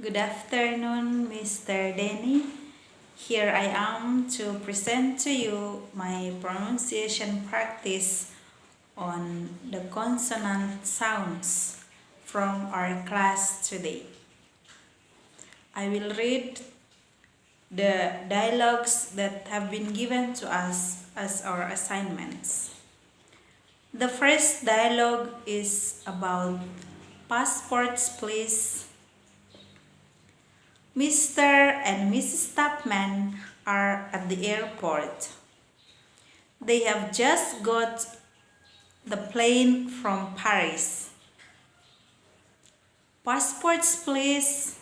Good afternoon, Mr. Denny. Here I am to present to you my pronunciation practice on the consonant sounds from our class today. I will read the dialogues that have been given to us as our assignments. The first dialogue is about passports, please. Mr. and Mrs. Tapman are at the airport. They have just got the plane from Paris. Passports, please.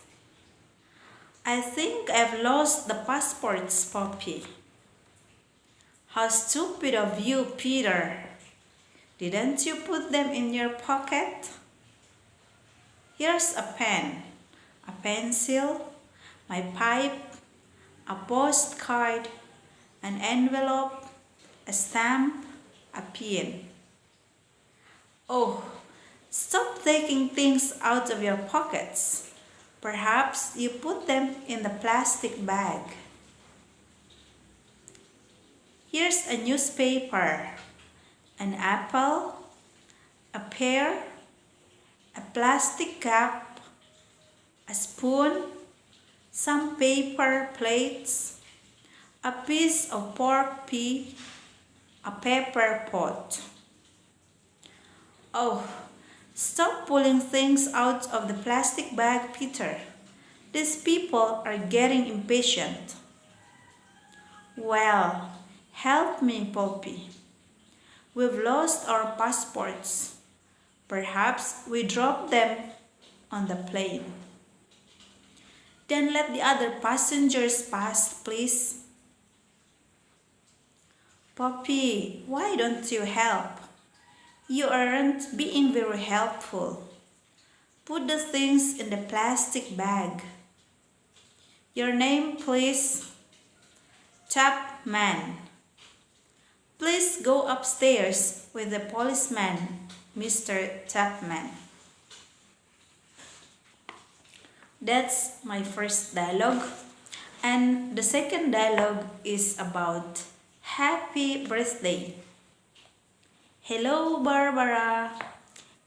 I think I've lost the passports, Poppy. How stupid of you, Peter. Didn't you put them in your pocket? Here's a pen, a pencil, my pipe, a postcard, an envelope, a stamp, a pin. Oh, stop taking things out of your pockets. Perhaps you put them in the plastic bag. Here's a newspaper, an apple, a pear, a plastic cup, a spoon, some paper plates, a piece of pork pie, a pepper pot. Oh, stop pulling things out of the plastic bag, Peter. These people are getting impatient. Well, help me, Poppy. We've lost our passports. Perhaps we dropped them on the plane. Then let the other passengers pass, please. Poppy, why don't you help? You aren't being very helpful. Put the things in the plastic bag. Your name, please. Chapman. Please go upstairs with the policeman, Mr. Chapman. That's my first dialogue. And the second dialogue is about happy birthday. Hello, Barbara.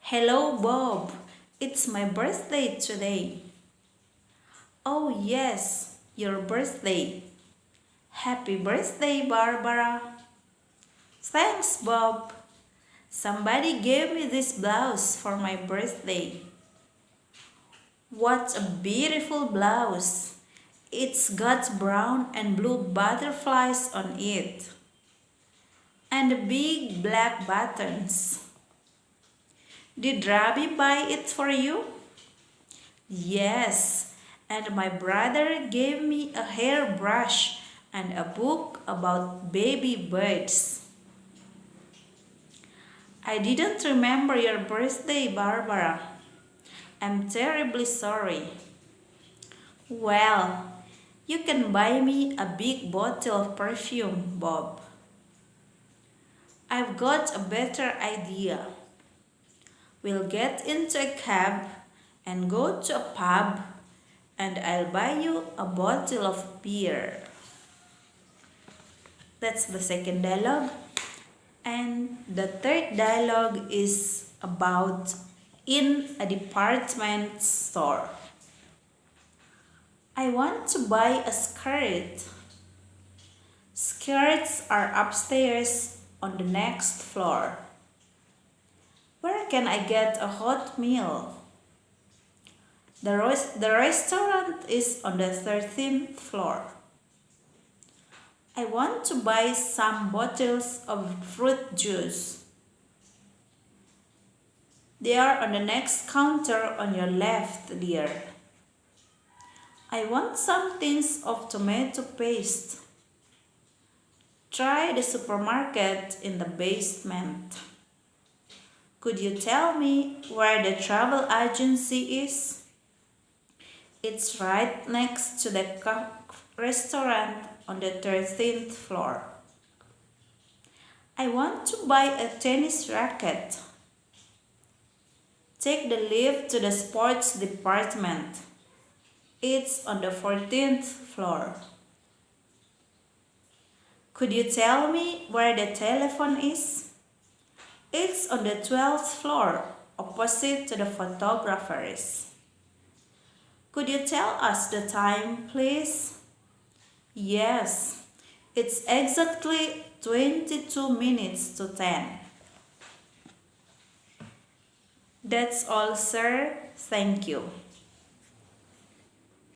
Hello, Bob. It's my birthday today. Oh, yes, your birthday. Happy birthday, Barbara. Thanks, Bob. Somebody gave me this blouse for my birthday. What a beautiful blouse. It's got brown and blue butterflies on it. And big black buttons. Did Robbie buy it for you? Yes, and my brother gave me a hairbrush and a book about baby birds. I didn't remember your birthday, Barbara. I'm terribly sorry. Well, you can buy me a big bottle of perfume, Bob. I've got a better idea. We'll get into a cab and go to a pub, and I'll buy you a bottle of beer. That's the second dialogue. And the third dialogue is about in a department store. I want to buy a skirt. Skirts are upstairs on the next floor. Where can I get a hot meal? The restaurant is on the 13th floor. I want to buy some bottles of fruit juice. They are on the next counter on your left, dear. I want some tins of tomato paste. Try the supermarket in the basement. Could you tell me where the travel agency is? It's right next to the restaurant on the 13th floor. I want to buy a tennis racket. Take the lift to the sports department. It's on the 14th floor. Could you tell me where the telephone is? It's on the 12th floor, opposite to the photographer's. Could you tell us the time, please? Yes, it's exactly 22 minutes to 10. That's all, sir. Thank you.